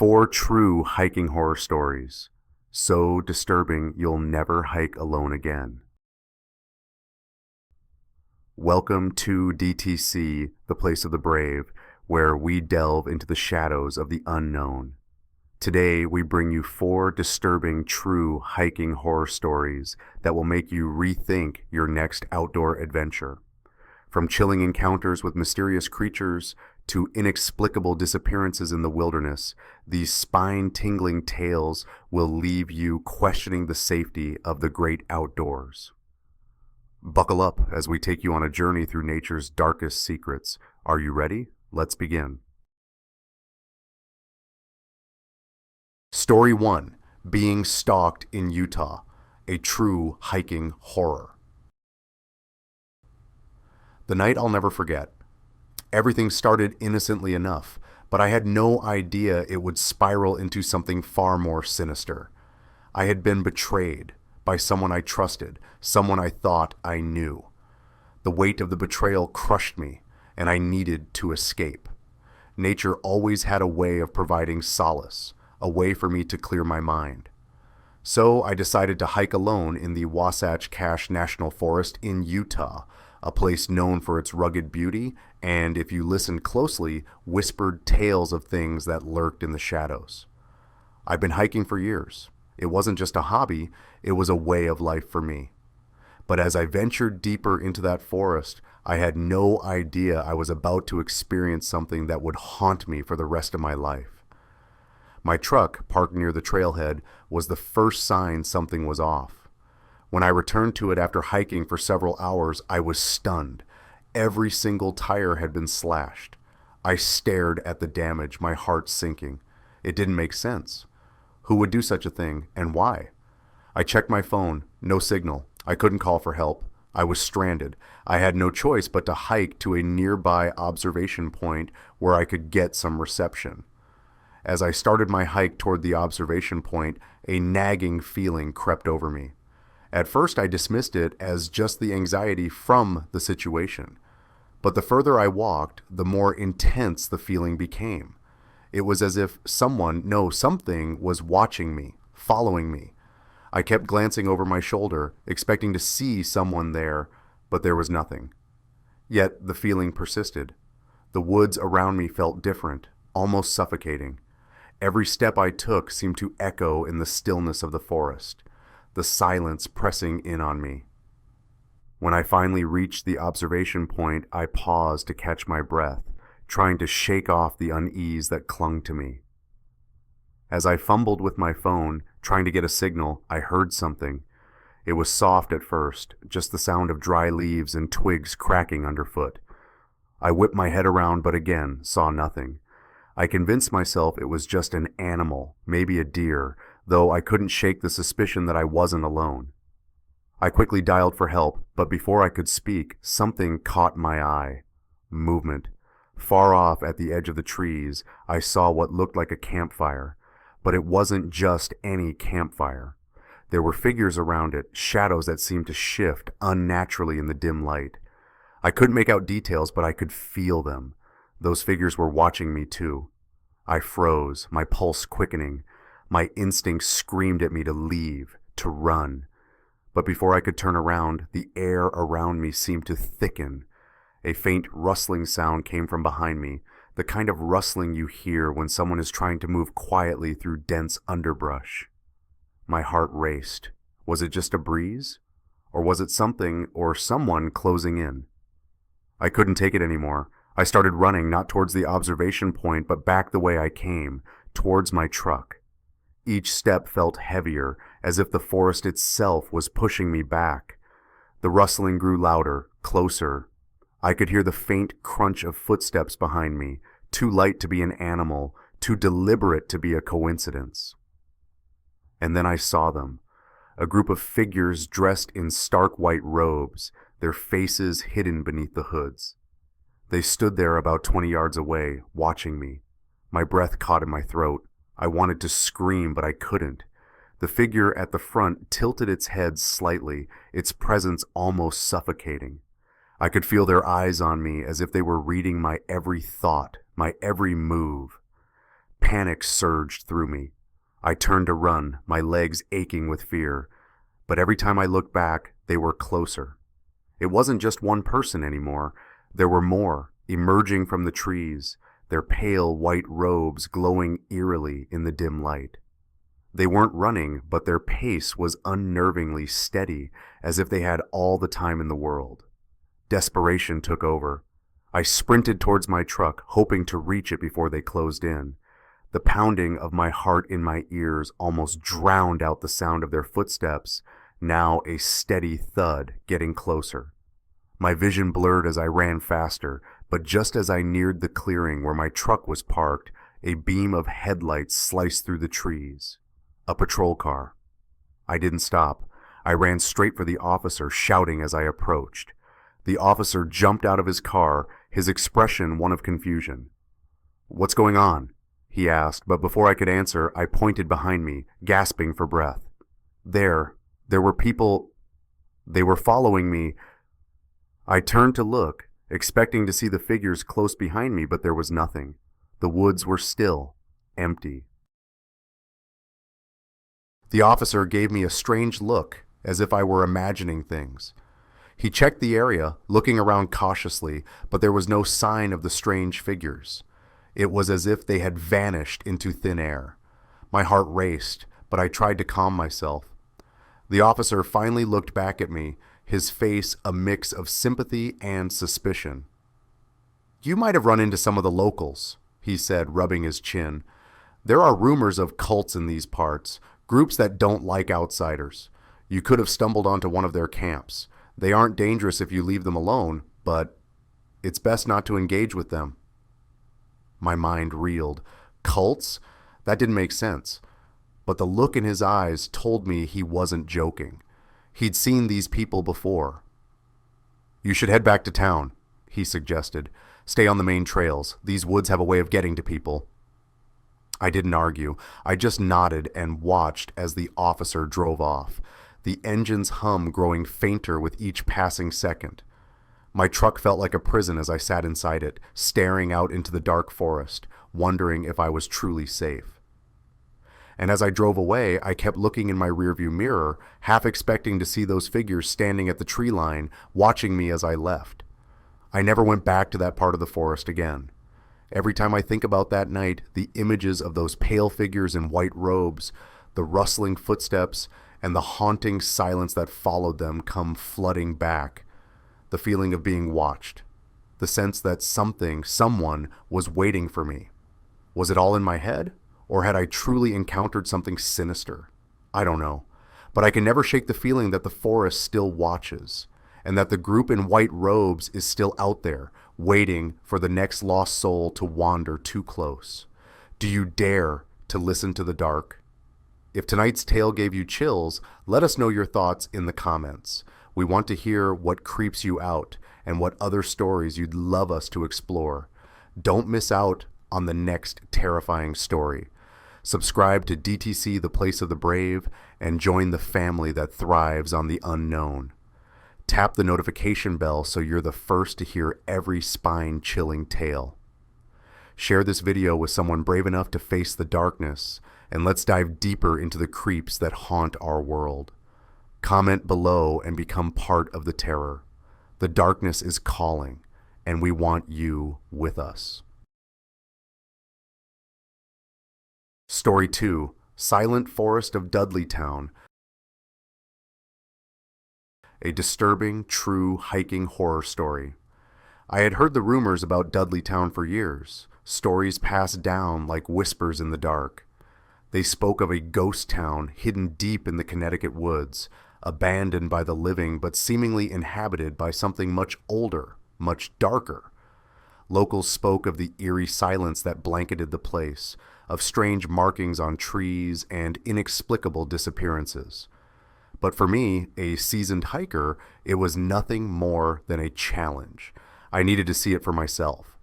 4 true hiking horror stories, so disturbing you'll never hike alone again. Welcome to DTC, the place of the brave, where we delve into the shadows of the unknown. Today, we bring you 4 disturbing true hiking horror stories that will make you rethink your next outdoor adventure. From chilling encounters with mysterious creatures to inexplicable disappearances in the wilderness, these spine-tingling tales will leave you questioning the safety of the great outdoors. Buckle up as we take you on a journey through nature's darkest secrets. Are you ready? Let's begin. Story 1. Being Stalked in Utah, a true hiking horror. The night I'll never forget. Everything started innocently enough, but I had no idea it would spiral into something far more sinister. I had been betrayed by someone I trusted, someone I thought I knew. The weight of the betrayal crushed me, and I needed to escape. Nature always had a way of providing solace, a way for me to clear my mind. So I decided to hike alone in the Wasatch Cache National Forest in Utah, a place known for its rugged beauty and, if you listened closely, whispered tales of things that lurked in the shadows. I've been hiking for years. It wasn't just a hobby, it was a way of life for me. But as I ventured deeper into that forest, I had no idea I was about to experience something that would haunt me for the rest of my life. My truck, parked near the trailhead, was the first sign something was off. When I returned to it after hiking for several hours, I was stunned. Every single tire had been slashed. I stared at the damage, my heart sinking. It didn't make sense. Who would do such a thing, and why? I checked my phone. No signal. I couldn't call for help. I was stranded. I had no choice but to hike to a nearby observation point where I could get some reception. As I started my hike toward the observation point, a nagging feeling crept over me. At first, I dismissed it as just the anxiety from the situation. But the further I walked, the more intense the feeling became. It was as if something was watching me, following me. I kept glancing over my shoulder, expecting to see someone there, but there was nothing. Yet the feeling persisted. The woods around me felt different, almost suffocating. Every step I took seemed to echo in the stillness of the forest, the silence pressing in on me. When I finally reached the observation point, I paused to catch my breath, trying to shake off the unease that clung to me. As I fumbled with my phone, trying to get a signal, I heard something. It was soft at first, just the sound of dry leaves and twigs cracking underfoot. I whipped my head around, but again saw nothing. I convinced myself it was just an animal, maybe a deer, though I couldn't shake the suspicion that I wasn't alone. I quickly dialed for help, but before I could speak, something caught my eye. Movement. Far off at the edge of the trees, I saw what looked like a campfire, but it wasn't just any campfire. There were figures around it, shadows that seemed to shift unnaturally in the dim light. I couldn't make out details, but I could feel them. Those figures were watching me too. I froze, my pulse quickening. My instincts screamed at me to leave, to run. But before I could turn around, the air around me seemed to thicken. A faint rustling sound came from behind me, the kind of rustling you hear when someone is trying to move quietly through dense underbrush. My heart raced. Was it just a breeze? Or was it something or someone closing in? I couldn't take it anymore. I started running, not towards the observation point, but back the way I came, towards my truck. Each step felt heavier, as if the forest itself was pushing me back. The rustling grew louder, closer. I could hear the faint crunch of footsteps behind me, too light to be an animal, too deliberate to be a coincidence. And then I saw them, a group of figures dressed in stark white robes, their faces hidden beneath the hoods. They stood there about 20 yards away, watching me. My breath caught in my throat. I wanted to scream, but I couldn't. The figure at the front tilted its head slightly, its presence almost suffocating. I could feel their eyes on me as if they were reading my every thought, my every move. Panic surged through me. I turned to run, my legs aching with fear. But every time I looked back, they were closer. It wasn't just one person anymore. There were more, emerging from the trees, their pale white robes glowing eerily in the dim light. They weren't running, but their pace was unnervingly steady, as if they had all the time in the world. Desperation took over. I sprinted towards my truck, hoping to reach it before they closed in. The pounding of my heart in my ears almost drowned out the sound of their footsteps, now a steady thud getting closer. My vision blurred as I ran faster, but just as I neared the clearing where my truck was parked, a beam of headlights sliced through the trees. A patrol car. I didn't stop. I ran straight for the officer, shouting as I approached. The officer jumped out of his car, his expression one of confusion. "What's going on?" he asked, but before I could answer, I pointed behind me, gasping for breath. There were people. They were following me. I turned to look, expecting to see the figures close behind me, but there was nothing. The woods were still, empty. The officer gave me a strange look, as if I were imagining things. He checked the area, looking around cautiously, but there was no sign of the strange figures. It was as if they had vanished into thin air. My heart raced, but I tried to calm myself. The officer finally looked back at me, his face a mix of sympathy and suspicion. "You might have run into some of the locals," he said, rubbing his chin. "There are rumors of cults in these parts, groups that don't like outsiders. You could have stumbled onto one of their camps. They aren't dangerous if you leave them alone, but it's best not to engage with them." My mind reeled. Cults? That didn't make sense. But the look in his eyes told me he wasn't joking. He'd seen these people before. "You should head back to town," he suggested. "Stay on the main trails. These woods have a way of getting to people." I didn't argue. I just nodded and watched as the officer drove off, the engine's hum growing fainter with each passing second. My truck felt like a prison as I sat inside it, staring out into the dark forest, wondering if I was truly safe. And as I drove away, I kept looking in my rearview mirror, half expecting to see those figures standing at the tree line, watching me as I left. I never went back to that part of the forest again. Every time I think about that night, the images of those pale figures in white robes, the rustling footsteps, and the haunting silence that followed them come flooding back. The feeling of being watched. The sense that someone was waiting for me. Was it all in my head? Or had I truly encountered something sinister? I don't know. But I can never shake the feeling that the forest still watches, and that the group in white robes is still out there, waiting for the next lost soul to wander too close. Do you dare to listen to the dark? If tonight's tale gave you chills, let us know your thoughts in the comments. We want to hear what creeps you out and what other stories you'd love us to explore. Don't miss out on the next terrifying story. Subscribe to DTC, The Place of the Brave, and join the family that thrives on the unknown. Tap the notification bell so you're the first to hear every spine-chilling tale. Share this video with someone brave enough to face the darkness, and let's dive deeper into the creeps that haunt our world. Comment below and become part of the terror. The darkness is calling, and we want you with us. Story 2, Silent Forest of Dudleytown. A disturbing, true hiking horror story. I had heard the rumors about Dudleytown for years, stories passed down like whispers in the dark. They spoke of a ghost town hidden deep in the Connecticut woods, abandoned by the living but seemingly inhabited by something much older, much darker. Locals spoke of the eerie silence that blanketed the place, of strange markings on trees and inexplicable disappearances. But for me, a seasoned hiker, it was nothing more than a challenge. I needed to see it for myself.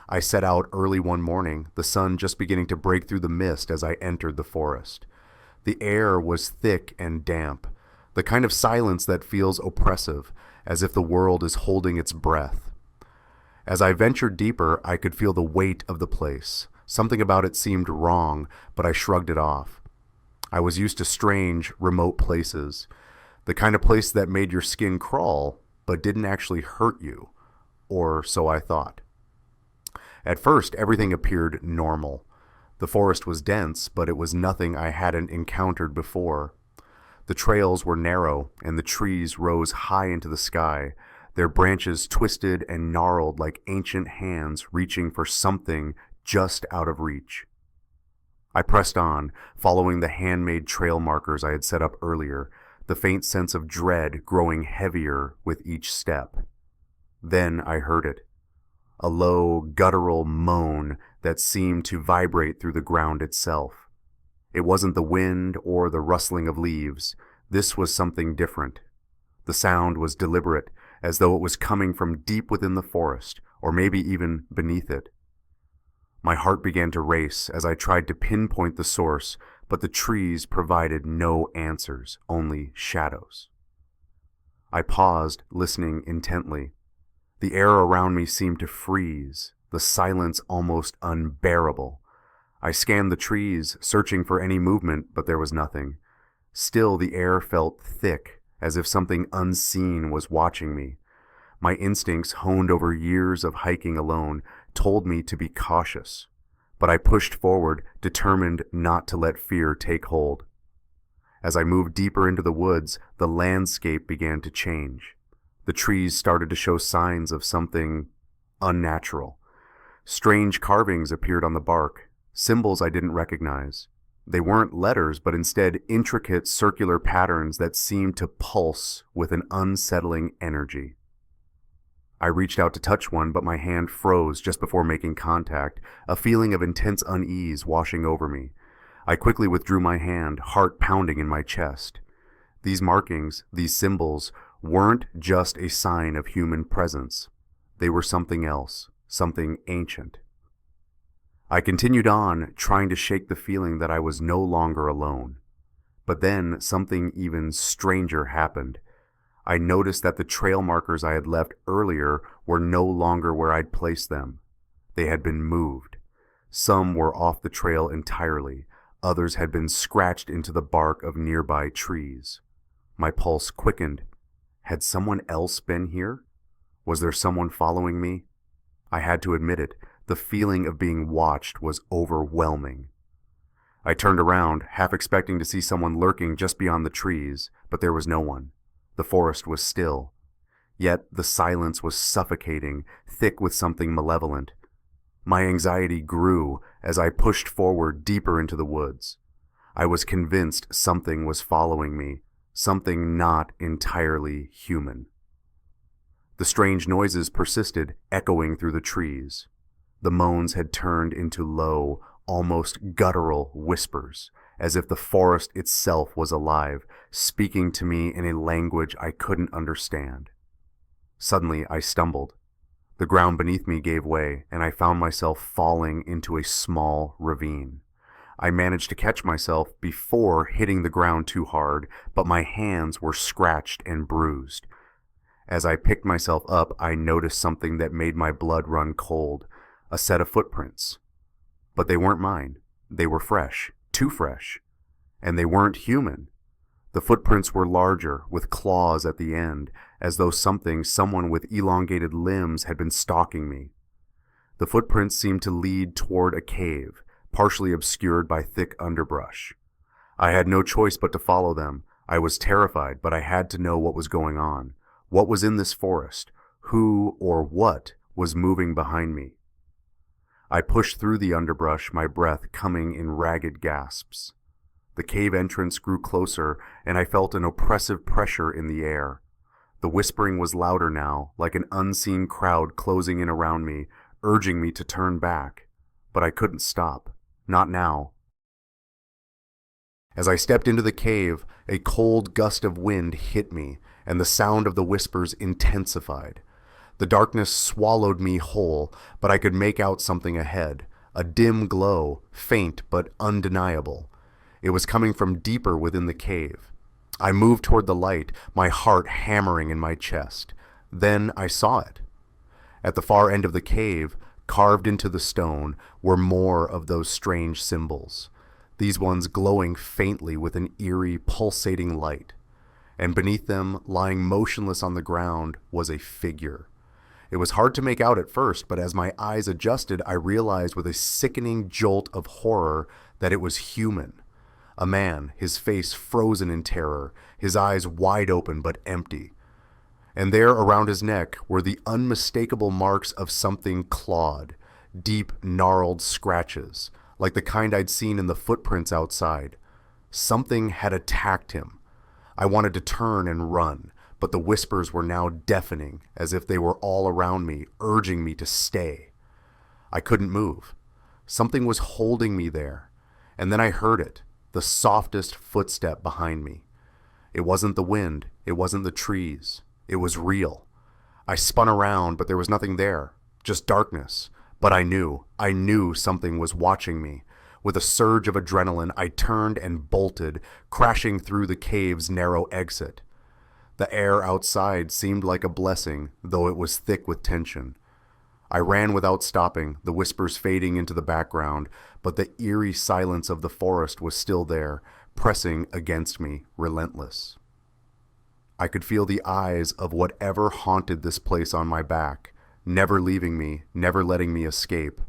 I set out early one morning, the sun just beginning to break through the mist as I entered the forest. The air was thick and damp, the kind of silence that feels oppressive, as if the world is holding its breath. As I ventured deeper, I could feel the weight of the place, Something about it seemed wrong, but I shrugged it off. I was used to strange, remote places. The kind of place that made your skin crawl, but didn't actually hurt you. Or so I thought. At first, everything appeared normal. The forest was dense, but it was nothing I hadn't encountered before. The trails were narrow, and the trees rose high into the sky, their branches twisted and gnarled like ancient hands reaching for something just out of reach. I pressed on, following the handmade trail markers I had set up earlier, the faint sense of dread growing heavier with each step. Then I heard it. A low, guttural moan that seemed to vibrate through the ground itself. It wasn't the wind or the rustling of leaves. This was something different. The sound was deliberate, as though it was coming from deep within the forest, or maybe even beneath it. My heart began to race as I tried to pinpoint the source, but the trees provided no answers, only shadows. I paused, listening intently. The air around me seemed to freeze, the silence almost unbearable. I scanned the trees, searching for any movement, but there was nothing. Still, the air felt thick, as if something unseen was watching me. My instincts, honed over years of hiking alone, told me to be cautious. But I pushed forward, determined not to let fear take hold. As I moved deeper into the woods, the landscape began to change. The trees started to show signs of something unnatural. Strange carvings appeared on the bark, symbols I didn't recognize. They weren't letters, but instead intricate circular patterns that seemed to pulse with an unsettling energy. I reached out to touch one, but my hand froze just before making contact, a feeling of intense unease washing over me. I quickly withdrew my hand, heart pounding in my chest. These markings, these symbols, weren't just a sign of human presence. They were something else, something ancient. I continued on, trying to shake the feeling that I was no longer alone. But then something even stranger happened. I noticed that the trail markers I had left earlier were no longer where I'd placed them. They had been moved. Some were off the trail entirely. Others had been scratched into the bark of nearby trees. My pulse quickened. Had someone else been here? Was there someone following me? I had to admit it. The feeling of being watched was overwhelming. I turned around, half expecting to see someone lurking just beyond the trees, but there was no one. The forest was still. Yet the silence was suffocating, thick with something malevolent. My anxiety grew as I pushed forward deeper into the woods. I was convinced something was following me, something not entirely human. The strange noises persisted, echoing through the trees. The moans had turned into low, almost guttural whispers, as if the forest itself was alive, speaking to me in a language I couldn't understand. Suddenly, I stumbled. The ground beneath me gave way, and I found myself falling into a small ravine. I managed to catch myself before hitting the ground too hard, but my hands were scratched and bruised. As I picked myself up, I noticed something that made my blood run cold, a set of footprints. But they weren't mine. They were fresh, too fresh. And they weren't human. The footprints were larger, with claws at the end, as though someone with elongated limbs had been stalking me. The footprints seemed to lead toward a cave, partially obscured by thick underbrush. I had no choice but to follow them. I was terrified, but I had to know what was going on. What was in this forest? Who or what was moving behind me? I pushed through the underbrush, my breath coming in ragged gasps. The cave entrance grew closer, and I felt an oppressive pressure in the air. The whispering was louder now, like an unseen crowd closing in around me, urging me to turn back. But I couldn't stop. Not now. As I stepped into the cave, a cold gust of wind hit me, and the sound of the whispers intensified. The darkness swallowed me whole, but I could make out something ahead, a dim glow, faint but undeniable. It was coming from deeper within the cave. I moved toward the light, my heart hammering in my chest. Then I saw it. At the far end of the cave, Carved into the stone were more of those strange symbols, these ones glowing faintly with an eerie, pulsating light. And beneath them, lying motionless on the ground, was a figure. It was hard to make out at first, but as my eyes adjusted, I realized with a sickening jolt of horror that it was human. A man, his face frozen in terror, his eyes wide open but empty. And there around his neck were the unmistakable marks of something clawed, deep, gnarled scratches, like the kind I'd seen in the footprints outside. Something had attacked him. I wanted to turn and run, but the whispers were now deafening, as if they were all around me, urging me to stay. I couldn't move. Something was holding me there, and then I heard it, the softest footstep behind me. It wasn't the wind, it wasn't the trees. It was real. I spun around, but there was nothing there, just darkness. But I knew something was watching me. With a surge of adrenaline, I turned and bolted, crashing through the cave's narrow exit. The air outside seemed like a blessing, though it was thick with tension. I ran without stopping, the whispers fading into the background, but the eerie silence of the forest was still there, pressing against me, relentless. I could feel the eyes of whatever haunted this place on my back, never leaving me, never letting me escape.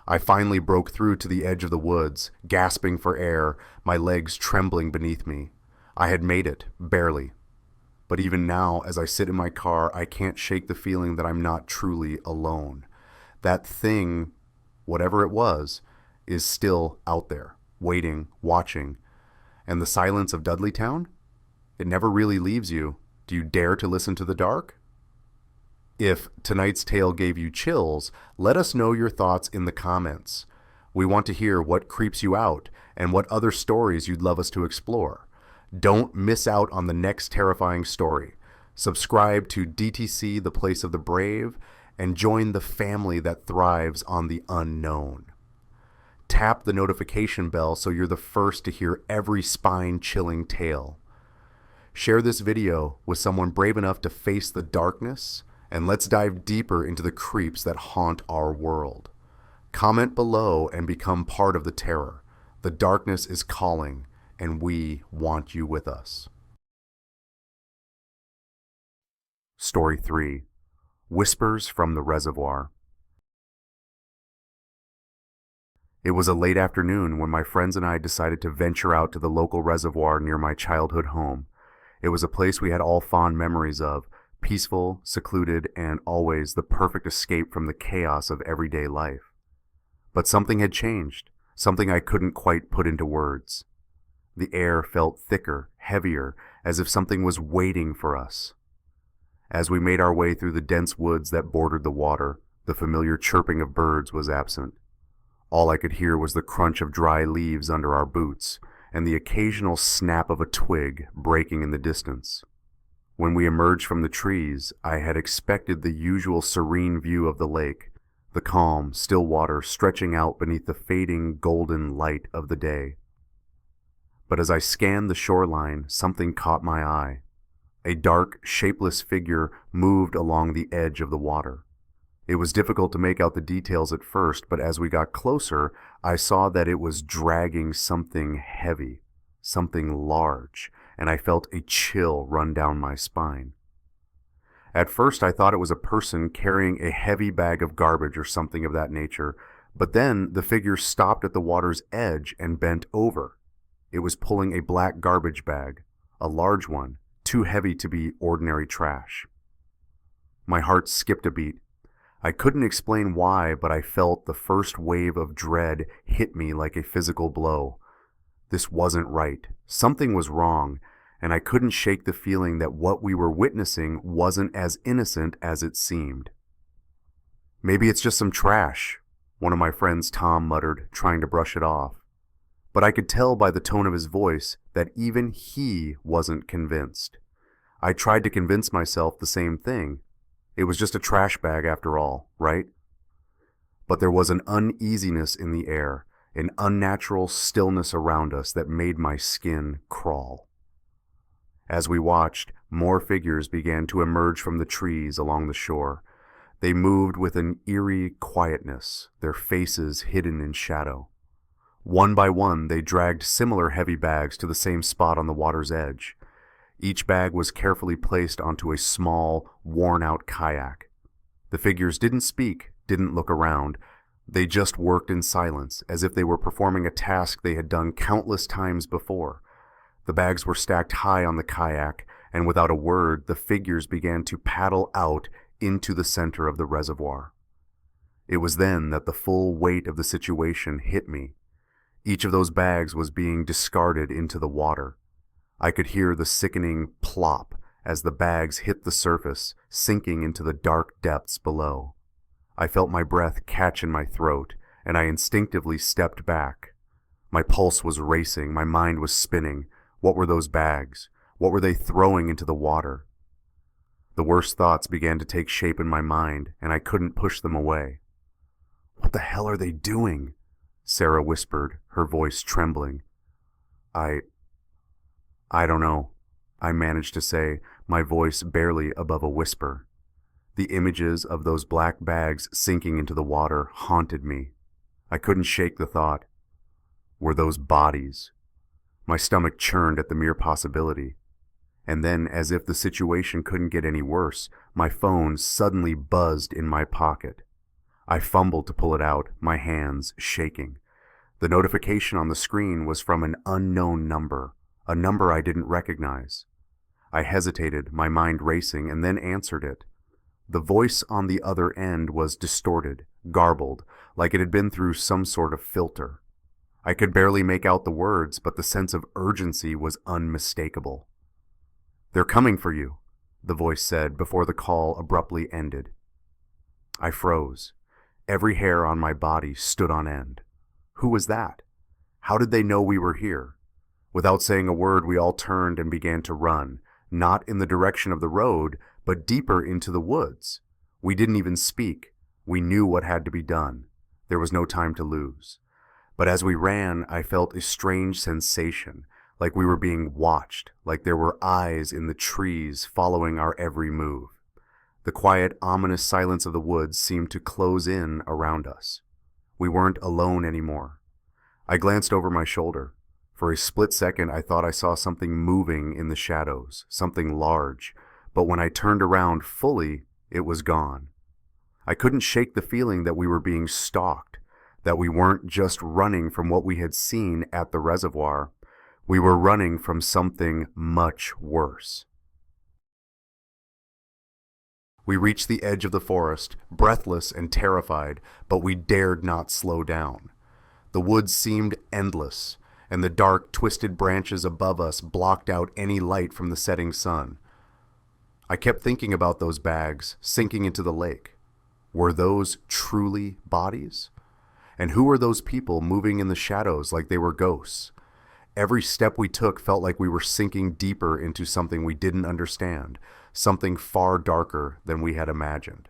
I finally broke through to the edge of the woods, gasping for air, my legs trembling beneath me. I had made it, barely. But even now, as I sit in my car, I can't shake the feeling that I'm not truly alone. That thing, whatever it was, is still out there, waiting, watching. And the silence of Dudleytown? It never really leaves you. Do you dare to listen to the dark? If tonight's tale gave you chills, let us know your thoughts in the comments. We want to hear what creeps you out and what other stories you'd love us to explore. Don't miss out on the next terrifying story. Subscribe to DTC, The Place of the Brave, and join the family that thrives on the unknown. Tap the notification bell so you're the first to hear every spine-chilling tale. Share this video with someone brave enough to face the darkness, and let's dive deeper into the creeps that haunt our world. Comment below and become part of the terror. The darkness is calling, and we want you with us. Story 3. Whispers from the Reservoir. It was a late afternoon when my friends and I decided to venture out to the local reservoir near my childhood home. It was a place we had all fond memories of, peaceful, secluded, and always the perfect escape from the chaos of everyday life. But something had changed, something I couldn't quite put into words. The air felt thicker, heavier, as if something was waiting for us. As we made our way through the dense woods that bordered the water, the familiar chirping of birds was absent. All I could hear was the crunch of dry leaves under our boots, and the occasional snap of a twig breaking in the distance. When we emerged from the trees, I had expected the usual serene view of the lake, the calm, still water stretching out beneath the fading golden light of the day. But as I scanned the shoreline, something caught my eye. A dark, shapeless figure moved along the edge of the water. It was difficult to make out the details at first, but as we got closer, I saw that it was dragging something heavy, something large, and I felt a chill run down my spine. At first, I thought it was a person carrying a heavy bag of garbage or something of that nature, but then the figure stopped at the water's edge and bent over. It was pulling a black garbage bag, a large one, too heavy to be ordinary trash. My heart skipped a beat. I couldn't explain why, but I felt the first wave of dread hit me like a physical blow. This wasn't right. Something was wrong, and I couldn't shake the feeling that what we were witnessing wasn't as innocent as it seemed. Maybe it's just some trash, one of my friends, Tom, muttered, trying to brush it off. But I could tell by the tone of his voice that even he wasn't convinced. I tried to convince myself the same thing. It was just a trash bag after all, right? But there was an uneasiness in the air, an unnatural stillness around us that made my skin crawl. As we watched, more figures began to emerge from the trees along the shore. They moved with an eerie quietness, their faces hidden in shadow. One by one, they dragged similar heavy bags to the same spot on the water's edge. Each bag was carefully placed onto a small, worn-out kayak. The figures didn't speak, didn't look around. They just worked in silence, as if they were performing a task they had done countless times before. The bags were stacked high on the kayak, and without a word, the figures began to paddle out into the center of the reservoir. It was then that the full weight of the situation hit me. Each of those bags was being discarded into the water. I could hear the sickening plop as the bags hit the surface, sinking into the dark depths below. I felt my breath catch in my throat, and I instinctively stepped back. My pulse was racing, my mind was spinning. What were those bags? What were they throwing into the water? The worst thoughts began to take shape in my mind, and I couldn't push them away. "What the hell are they doing?" Sarah whispered, her voice trembling. I don't know," I managed to say, my voice barely above a whisper. The images of those black bags sinking into the water haunted me. I couldn't shake the thought. Were those bodies? My stomach churned at the mere possibility. And then, as if the situation couldn't get any worse, my phone suddenly buzzed in my pocket. I fumbled to pull it out, my hands shaking. The notification on the screen was from an unknown number, a number I didn't recognize. I hesitated, my mind racing, and then answered it. The voice on the other end was distorted, garbled, like it had been through some sort of filter. I could barely make out the words, but the sense of urgency was unmistakable. "They're coming for you," the voice said before the call abruptly ended. I froze. Every hair on my body stood on end. Who was that? How did they know we were here? Without saying a word, we all turned and began to run, not in the direction of the road, but deeper into the woods. We didn't even speak. We knew what had to be done. There was no time to lose. But as we ran, I felt a strange sensation, like we were being watched, like there were eyes in the trees following our every move. The quiet, ominous silence of the woods seemed to close in around us. We weren't alone anymore. I glanced over my shoulder. For a split second, I thought I saw something moving in the shadows, something large, but when I turned around fully, it was gone. I couldn't shake the feeling that we were being stalked, that we weren't just running from what we had seen at the reservoir. We were running from something much worse. We reached the edge of the forest, breathless and terrified, but we dared not slow down. The woods seemed endless, and the dark, twisted branches above us blocked out any light from the setting sun. I kept thinking about those bags sinking into the lake. Were those truly bodies? And who were those people moving in the shadows like they were ghosts? Every step we took felt like we were sinking deeper into something we didn't understand, something far darker than we had imagined.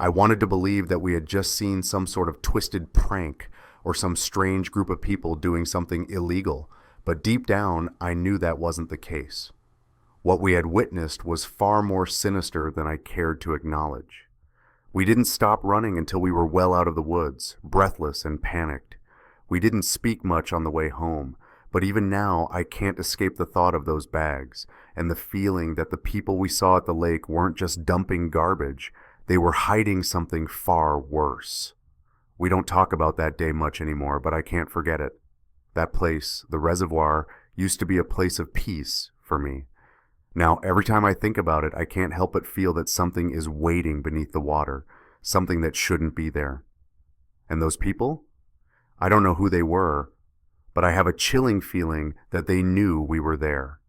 I wanted to believe that we had just seen some sort of twisted prank or some strange group of people doing something illegal, but deep down I knew that wasn't the case. What we had witnessed was far more sinister than I cared to acknowledge. We didn't stop running until we were well out of the woods, breathless and panicked. We didn't speak much on the way home, but even now I can't escape the thought of those bags and the feeling that the people we saw at the lake weren't just dumping garbage, they were hiding something far worse. We don't talk about that day much anymore, but I can't forget it. That place, the reservoir, used to be a place of peace for me. Now, every time I think about it, I can't help but feel that something is waiting beneath the water, something that shouldn't be there. And those people? I don't know who they were, but I have a chilling feeling that they knew we were there.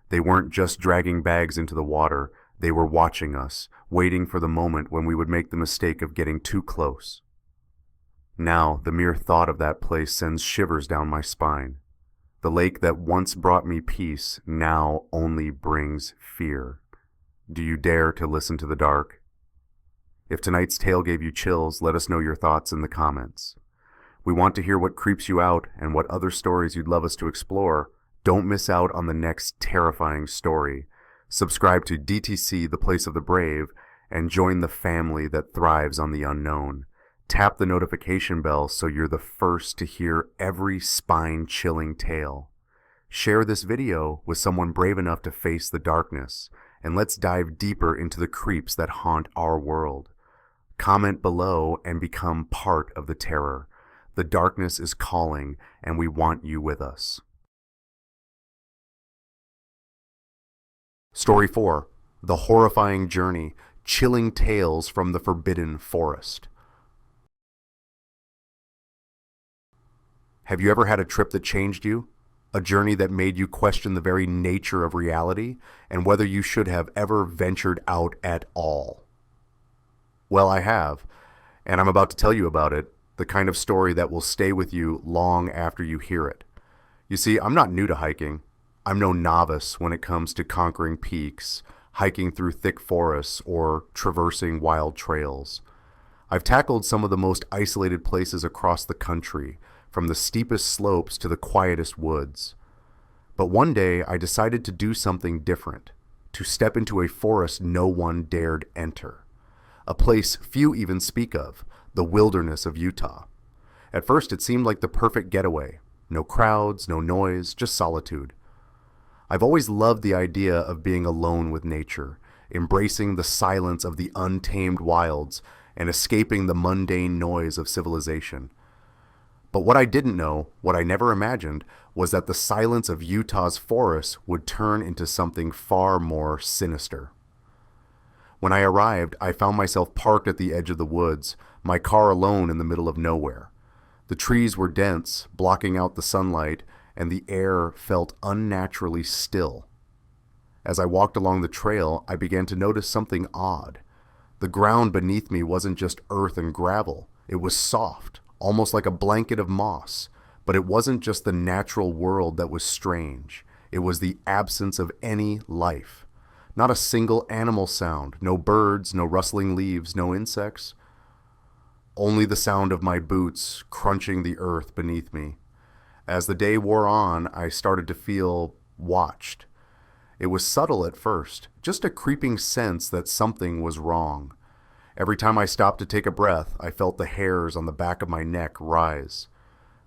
They weren't just dragging bags into the water, they were watching us, waiting for the moment when we would make the mistake of getting too close. Now, the mere thought of that place sends shivers down my spine. The lake that once brought me peace now only brings fear. Do you dare to listen to the dark? If tonight's tale gave you chills, let us know your thoughts in the comments. We want to hear what creeps you out and what other stories you'd love us to explore. Don't miss out on the next terrifying story. Subscribe to DTC, The Place of the Brave, and join the family that thrives on the unknown. Tap the notification bell so you're the first to hear every spine-chilling tale. Share this video with someone brave enough to face the darkness, and let's dive deeper into the creeps that haunt our world. Comment below and become part of the terror. The darkness is calling, and we want you with us. Story 4. The Horrifying Journey. Chilling Tales from the Forbidden Forest. Have you ever had a trip that changed you? A journey that made you question the very nature of reality and whether you should have ever ventured out at all? Well, I have, and I'm about to tell you about it, the kind of story that will stay with you long after you hear it. You see, I'm not new to hiking. I'm no novice when it comes to conquering peaks, hiking through thick forests, or traversing wild trails. I've tackled some of the most isolated places across the country, from the steepest slopes to the quietest woods. But one day I decided to do something different, to step into a forest no one dared enter. A place few even speak of, the wilderness of Utah. At first it seemed like the perfect getaway. No crowds, no noise, just solitude. I've always loved the idea of being alone with nature, embracing the silence of the untamed wilds, and escaping the mundane noise of civilization. But what I didn't know, what I never imagined, was that the silence of Utah's forests would turn into something far more sinister. When I arrived, I found myself parked at the edge of the woods, my car alone in the middle of nowhere. The trees were dense, blocking out the sunlight, and the air felt unnaturally still. As I walked along the trail, I began to notice something odd. The ground beneath me wasn't just earth and gravel. It was soft, almost like a blanket of moss. But it wasn't just the natural world that was strange. It was the absence of any life. Not a single animal sound, no birds, no rustling leaves, no insects. Only the sound of my boots crunching the earth beneath me. As the day wore on, I started to feel watched. It was subtle at first, just a creeping sense that something was wrong. Every time I stopped to take a breath, I felt the hairs on the back of my neck rise.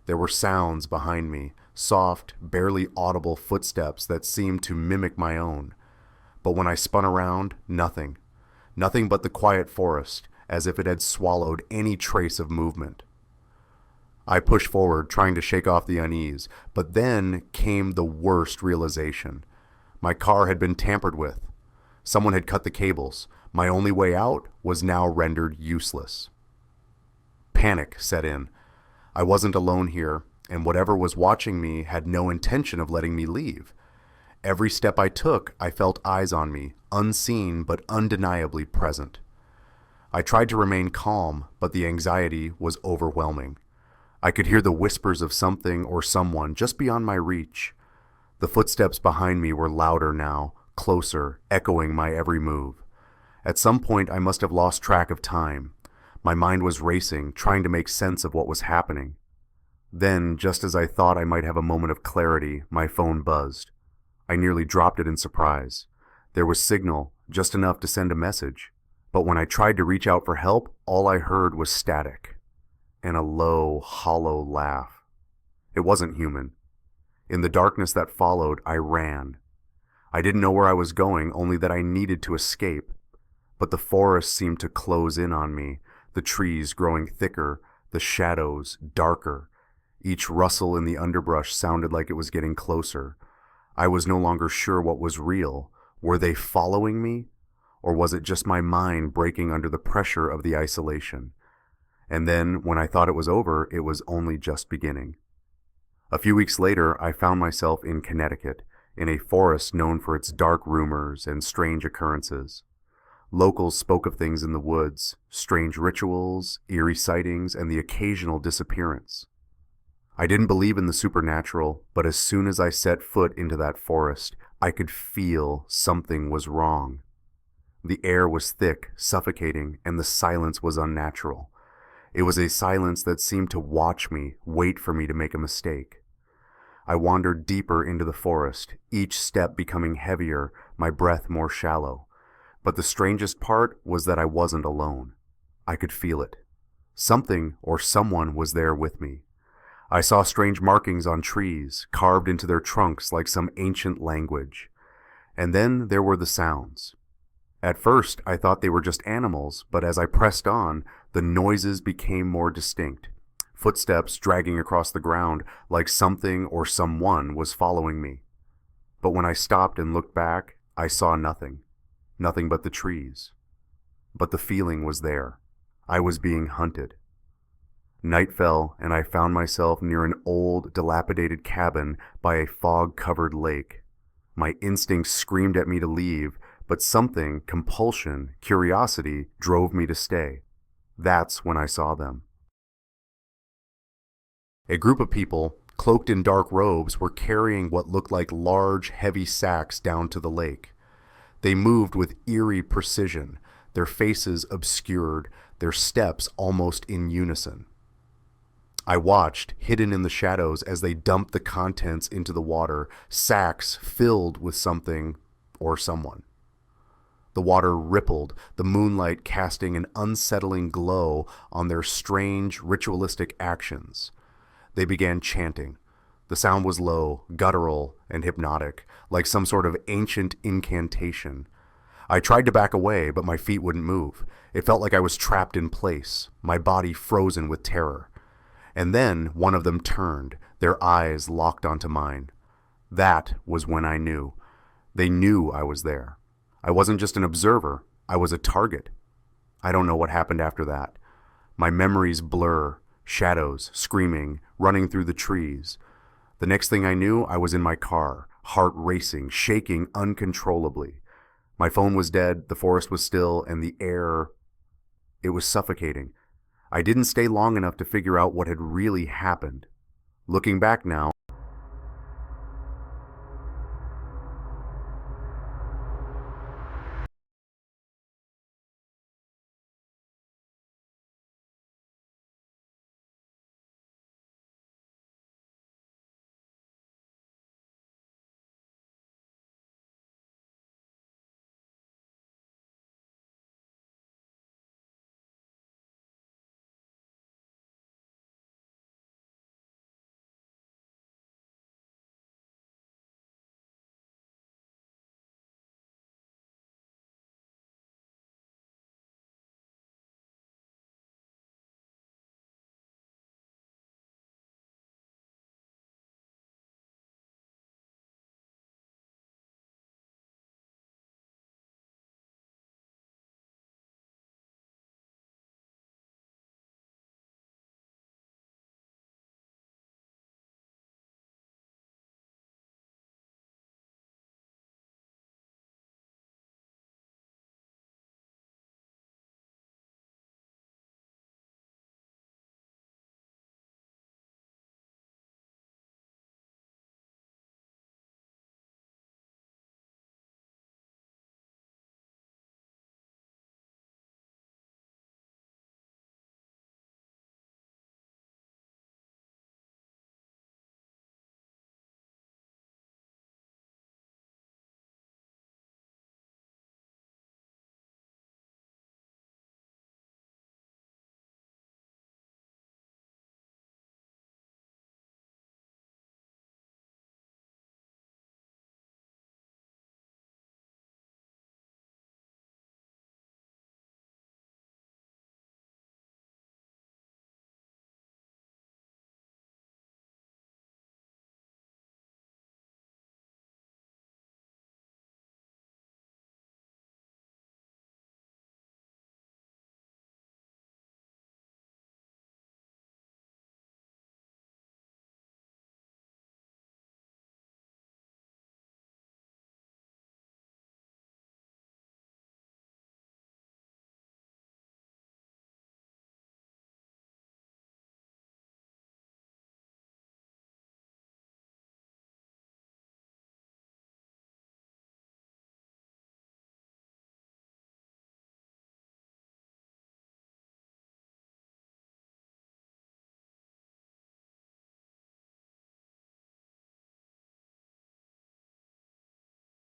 There were sounds behind me, soft, barely audible footsteps that seemed to mimic my own. But when I spun around, nothing. Nothing but the quiet forest, as if it had swallowed any trace of movement. I pushed forward, trying to shake off the unease, but then came the worst realization. My car had been tampered with. Someone had cut the cables. My only way out was now rendered useless. Panic set in. I wasn't alone here, and whatever was watching me had no intention of letting me leave. Every step I took, I felt eyes on me, unseen but undeniably present. I tried to remain calm, but the anxiety was overwhelming. I could hear the whispers of something or someone just beyond my reach. The footsteps behind me were louder now, closer, echoing my every move. At some point, I must have lost track of time. My mind was racing, trying to make sense of what was happening. Then, just as I thought I might have a moment of clarity, my phone buzzed. I nearly dropped it in surprise. There was signal, just enough to send a message. But when I tried to reach out for help, all I heard was static and a low, hollow laugh. It wasn't human. In the darkness that followed, I ran. I didn't know where I was going, only that I needed to escape. But the forest seemed to close in on me, the trees growing thicker, the shadows darker. Each rustle in the underbrush sounded like it was getting closer. I was no longer sure what was real. Were they following me? Or was it just my mind breaking under the pressure of the isolation? And then, when I thought it was over, it was only just beginning. A few weeks later, I found myself in Connecticut, in a forest known for its dark rumors and strange occurrences. Locals spoke of things in the woods, strange rituals, eerie sightings, and the occasional disappearance. I didn't believe in the supernatural, but as soon as I set foot into that forest, I could feel something was wrong. The air was thick, suffocating, and the silence was unnatural. It was a silence that seemed to watch me, wait for me to make a mistake. I wandered deeper into the forest, each step becoming heavier, my breath more shallow. But the strangest part was that I wasn't alone. I could feel it. Something or someone was there with me. I saw strange markings on trees, carved into their trunks like some ancient language. And then there were the sounds. At first, I thought they were just animals, but as I pressed on, the noises became more distinct. Footsteps dragging across the ground like something or someone was following me. But when I stopped and looked back, I saw nothing. Nothing but the trees. But the feeling was there. I was being hunted. Night fell, and I found myself near an old, dilapidated cabin by a fog-covered lake. My instincts screamed at me to leave, but something, compulsion, curiosity, drove me to stay. That's when I saw them. A group of people, cloaked in dark robes, were carrying what looked like large, heavy sacks down to the lake. They moved with eerie precision, their faces obscured, their steps almost in unison. I watched, hidden in the shadows, as they dumped the contents into the water, sacks filled with something or someone. The water rippled, the moonlight casting an unsettling glow on their strange, ritualistic actions. They began chanting. The sound was low, guttural, and hypnotic, like some sort of ancient incantation. I tried to back away, but my feet wouldn't move. It felt like I was trapped in place, my body frozen with terror. And then one of them turned, their eyes locked onto mine. That was when I knew. They knew I was there. I wasn't just an observer, I was a target. I don't know what happened after that. My memories blur, shadows, screaming, running through the trees. The next thing I knew, I was in my car, heart racing, shaking uncontrollably. My phone was dead, the forest was still, and the air, it was suffocating. I didn't stay long enough to figure out what had really happened. Looking back now,